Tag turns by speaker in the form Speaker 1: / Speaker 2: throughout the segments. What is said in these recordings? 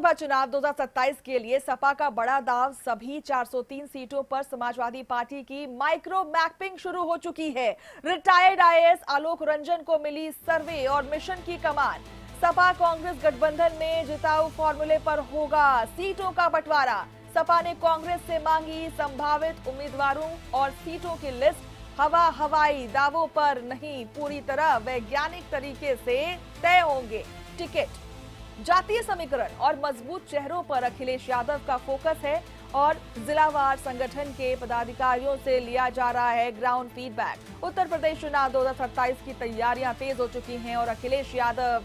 Speaker 1: विधानसभा चुनाव 2027 के लिए सपा का बड़ा दांव। सभी 403 सीटों पर समाजवादी पार्टी की माइक्रो मैपिंग शुरू हो चुकी है। रिटायर्ड आईएएस आलोक रंजन को मिली सर्वे और मिशन की कमान। सपा कांग्रेस गठबंधन में जिताऊ फॉर्मूले पर होगा सीटों का बंटवारा। सपा ने कांग्रेस से मांगी संभावित उम्मीदवारों और सीटों की लिस्ट। हवाई दावों पर नहीं, पूरी तरह वैज्ञानिक तरीके से तय होंगे टिकट। जातीय समीकरण और मजबूत चेहरों पर अखिलेश यादव का फोकस है और जिलावार संगठन के पदाधिकारियों से लिया जा रहा है ग्राउंड फीडबैक। उत्तर प्रदेश चुनाव 2027 की तैयारियां तेज हो चुकी हैं और अखिलेश यादव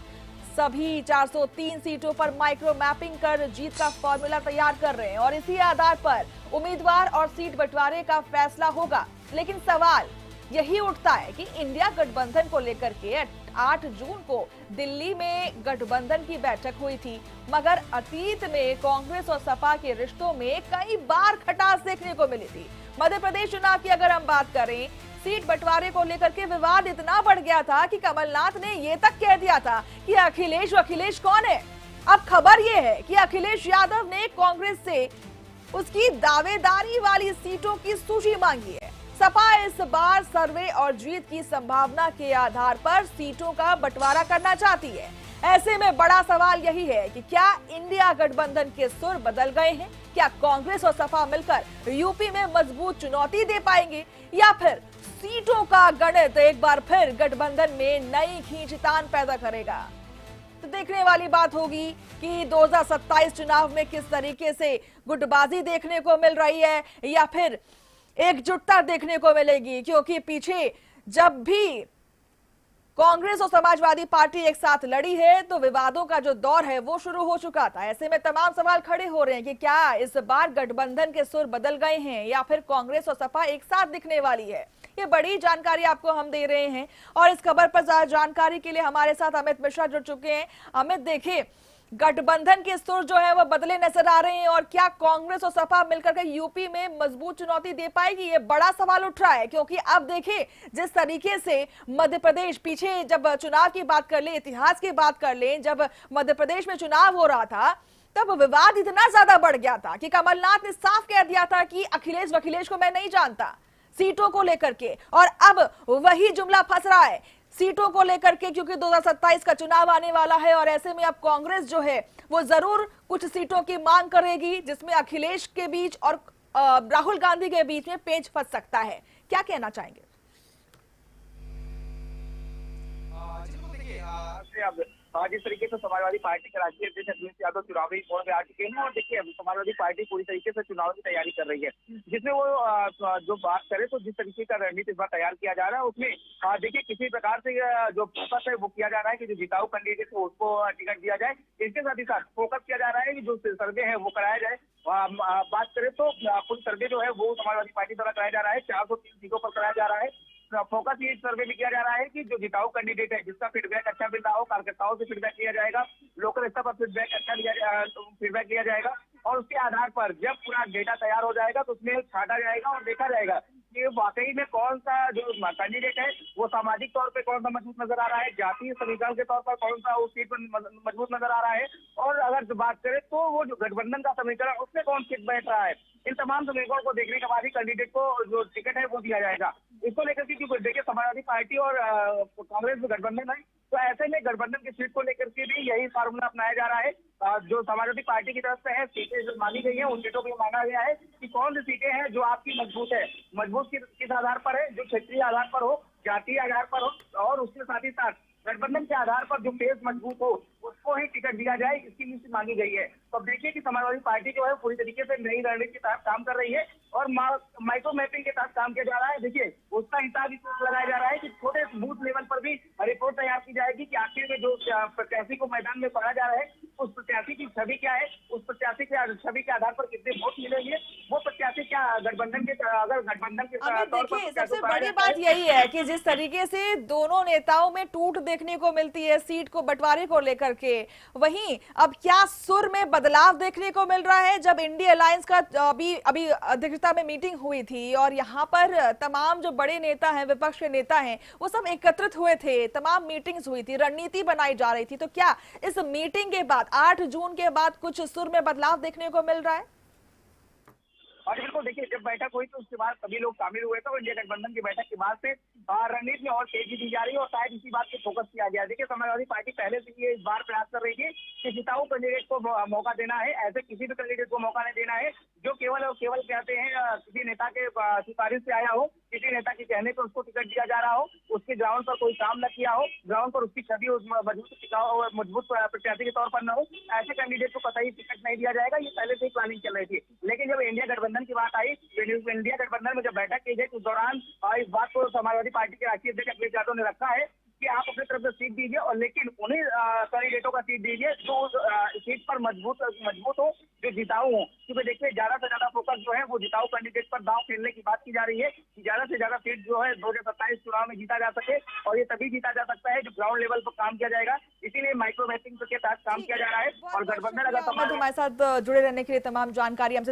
Speaker 1: सभी 403 सीटों पर माइक्रो मैपिंग कर जीत का फॉर्मूला तैयार कर रहे हैं और इसी आधार पर उम्मीदवार और सीट बंटवारे का फैसला होगा। लेकिन सवाल यही उठता है कि इंडिया गठबंधन को लेकर के 8 जून को दिल्ली में गठबंधन की बैठक हुई थी, मगर अतीत में कांग्रेस और सपा के रिश्तों में कई बार खटास देखने को मिली थी। मध्य प्रदेश चुनाव की अगर हम बात करें, सीट बंटवारे को लेकर के विवाद इतना बढ़ गया था कि कमलनाथ ने यह तक कह दिया था कि अखिलेश कौन है। अब खबर यह है कि अखिलेश यादव ने कांग्रेस से उसकी दावेदारी वाली सीटों की सूची मांगी है। सपा इस बार सर्वे और जीत की संभावना के आधार पर सीटों का बंटवारा करना चाहती है। ऐसे में बड़ा सवाल यही है कि क्या इंडिया गठबंधन के सुर बदल गए हैं? क्या कांग्रेस और सपा मिलकर यूपी में मजबूत चुनौती दे पाएंगे या फिर सीटों का गणित एक बार फिर गठबंधन में नई खींचतान पैदा करेगा? तो देखने वाली बात होगी कि 2027 चुनाव में किस तरीके से गुटबाजी देखने को मिल रही है या फिर एकजुटता देखने को मिलेगी, क्योंकि पीछे जब भी कांग्रेस और समाजवादी पार्टी एक साथ लड़ी है तो विवादों का जो दौर है वो शुरू हो चुका था। ऐसे में तमाम सवाल खड़े हो रहे हैं कि क्या इस बार गठबंधन के सुर बदल गए हैं या फिर कांग्रेस और सपा एक साथ दिखने वाली है। ये बड़ी जानकारी आपको हम दे रहे हैं और इस खबर पर जानकारी के लिए हमारे साथ अमित मिश्रा जुड़ चुके हैं। अमित, देखिए, गठबंधन के सुर जो है वो बदले नजर आ रहे हैं और क्या कांग्रेस और सपा मिलकर के यूपी में मजबूत चुनौती दे पाएगी, ये बड़ा सवाल उठ रहा है। क्योंकि अब देखिए, जिस तरीके से मध्य प्रदेश, पीछे जब चुनाव की बात कर ले, इतिहास की बात कर ले, जब मध्य प्रदेश में चुनाव हो रहा था तब विवाद इतना ज्यादा बढ़ गया था कि कमलनाथ ने साफ कह दिया था कि अखिलेश को मैं नहीं जानता सीटों को लेकर के। और अब वही जुमला फंस रहा है सीटों को लेकर के, क्योंकि 2027 का चुनाव आने वाला है और ऐसे में अब कांग्रेस जो है वो जरूर कुछ सीटों की मांग करेगी, जिसमें अखिलेश के बीच और राहुल गांधी के बीच में पेंच फंस सकता है। क्या कहना चाहेंगे?
Speaker 2: जिस तरीके से समाजवादी पार्टी के राष्ट्रीय अध्यक्ष अखिलेश यादव चुनावी मोड़ में आ चुके हैं और देखिए समाजवादी पार्टी पूरी तरीके से चुनाव की तैयारी कर रही है, जिसमें वो जो बात करे तो जिस तरीके का रणनीति इस बार तैयार किया जा रहा है उसमें देखिए किसी प्रकार से जो फोकस है वो किया जा रहा है कि जो जिताऊ कैंडिडेट है उसको टिकट दिया जाए। इसके साथ ही साथ फोकस किया जा रहा है कि जो सर्वे है वो कराया जाए। बात करें तो कुल सर्वे जो है वो समाजवादी पार्टी द्वारा कराया जा रहा है, 403 सीटों पर कराया जा रहा है। फोकस ये सर्वे में किया जा रहा है कि जो जिताऊ कैंडिडेट है जिसका फीडबैक अच्छा मिल रहा हो, कार्यकर्ताओं से फीडबैक लिया जाएगा, लोकल स्तर पर फीडबैक लिया जाएगा और उसके आधार पर जब पूरा डेटा तैयार हो जाएगा तो उसमें छाटा जाएगा और देखा जाएगा कि वाकई में कौन सा जो कैंडिडेट है वो सामाजिक तौर पे कौन सा मजबूत नजर आ रहा है, जातीय समीकरण के तौर पर कौन सा उस सीट पर मजबूत नजर आ रहा है, और अगर बात करें तो वो जो गठबंधन का समीकरण उसमें कौन सीट बैठ रहा है। इन तमाम समीकरणों को देखने के बाद ही कैंडिडेट को जो टिकट है वो दिया जाएगा। इसको लेकर के क्योंकि देखिए समाजवादी पार्टी और कांग्रेस में गठबंधन है, तो ऐसे में गठबंधन की सीट को लेकर के भी यही फार्मूला अपनाया जा रहा है। जो समाजवादी पार्टी की तरफ से है सीटें जो मांगी गई है उन सीटों को मांगा गया है कि कौन सी सीटें हैं जो आपकी मजबूत किस आधार पर है, जो क्षेत्रीय आधार पर हो, जातीय आधार पर हो और उसके साथ ही साथ गठबंधन के आधार पर जो फेस मजबूत हो उसको ही टिकट दिया जाए, इसकी लिस्ट मांगी गई है। तो अब देखिए कि समाजवादी पार्टी जो है पूरी तरीके से नई रणनीति के तहत काम कर रही है और माइक्रो मैपिंग के तहत काम किया जा रहा है। देखिए उसका हिसाब इसमें लगाया जा रहा है कि छोटे बूथ लेवल पर भी रिपोर्ट तैयार की जाएगी कि आखिर में जो प्रत्याशी को मैदान में पढ़ा जा रहा है उस प्रत्याशी की छवि क्या है, उस प्रत्याशी के छवि के आधार पर कितने वोट मिलेंगे, वो प्रत्याशी क्या गठबंधन के अगर गठबंधन के तौर पर।
Speaker 1: सबसे बड़ी बात यही है कि जिस तरीके से दोनों नेताओं में टूट देखने को मिलती है सीट को बंटवारे को लेकर के, वहीं अब क्या सुर में बदलाव देखने को मिल रहा है। जब इंडिया अलायंस का अभी अध्यक्षता में मीटिंग हुई थी और यहाँ पर तमाम जो बड़े नेता हैं, विपक्ष के नेता हैं, वो सब एकत्रित हुए थे, तमाम मीटिंग्स हुई थी, रणनीति बनाई जा रही थी। तो क्या इस मीटिंग के बाद बाद 8 जून के बाद कुछ सुर में बदलाव देखने को मिल रहा है?
Speaker 2: और बिल्कुल देखिए, जब बैठक हुई तो उसके बाद सभी लोग शामिल हुए थे और इंडिया गठबंधन की बैठक के बाद से रणनीति में और तेजी दी जा रही है और शायद इसी बात पे फोकस किया गया। देखिए, समाजवादी पार्टी पहले से ये इस बार प्रयास कर रही थी कि जिताऊ कैंडिडेट को मौका देना है, ऐसे किसी भी कैंडिडेट को मौका नहीं देना है जो केवल और केवल कहते हैं किसी नेता के सिफारिश से आया हो, किसी नेता के कहने पर उसको टिकट दिया जा रहा हो, उसके ग्राउंड पर कोई काम न किया हो, ग्राउंड पर उसकी छवि मजबूत प्रत्याशी के तौर पर न हो, ऐसे कैंडिडेट को कतई टिकट नहीं दिया जाएगा। ये पहले से ही प्लानिंग चल रही थी। लेकिन जब इंडिया गठबंधन की बात आई, इंडिया गठबंधन में जब बैठक की गई उस दौरान इस बात को समाजवादी पार्टी के राष्ट्रीय अध्यक्ष अखिलेश यादव ने रखा है कि आप अपनी तरफ से सीट दीजिए और लेकिन उन्हीं कैंडिडेटों का सीट दीजिए जो सीट पर मजबूत हो, जो जिताऊ हो। क्योंकि देखिए, ज्यादा से ज्यादा फोकस जो है वो जिताऊ कैंडिडेट पर दांव खेलने की बात की जा रही है कि ज्यादा से ज्यादा सीट जो है 2027 चुनाव में जीता जा सके और ये तभी जीता जा सकता है जब ग्राउंड लेवल पर काम किया जाएगा। इसीलिए माइक्रो मैपिंग के तहत काम किया जा रहा है और गठबंधन अगर
Speaker 1: हमारे साथ जुड़े रहने के लिए तमाम जानकारी हमसे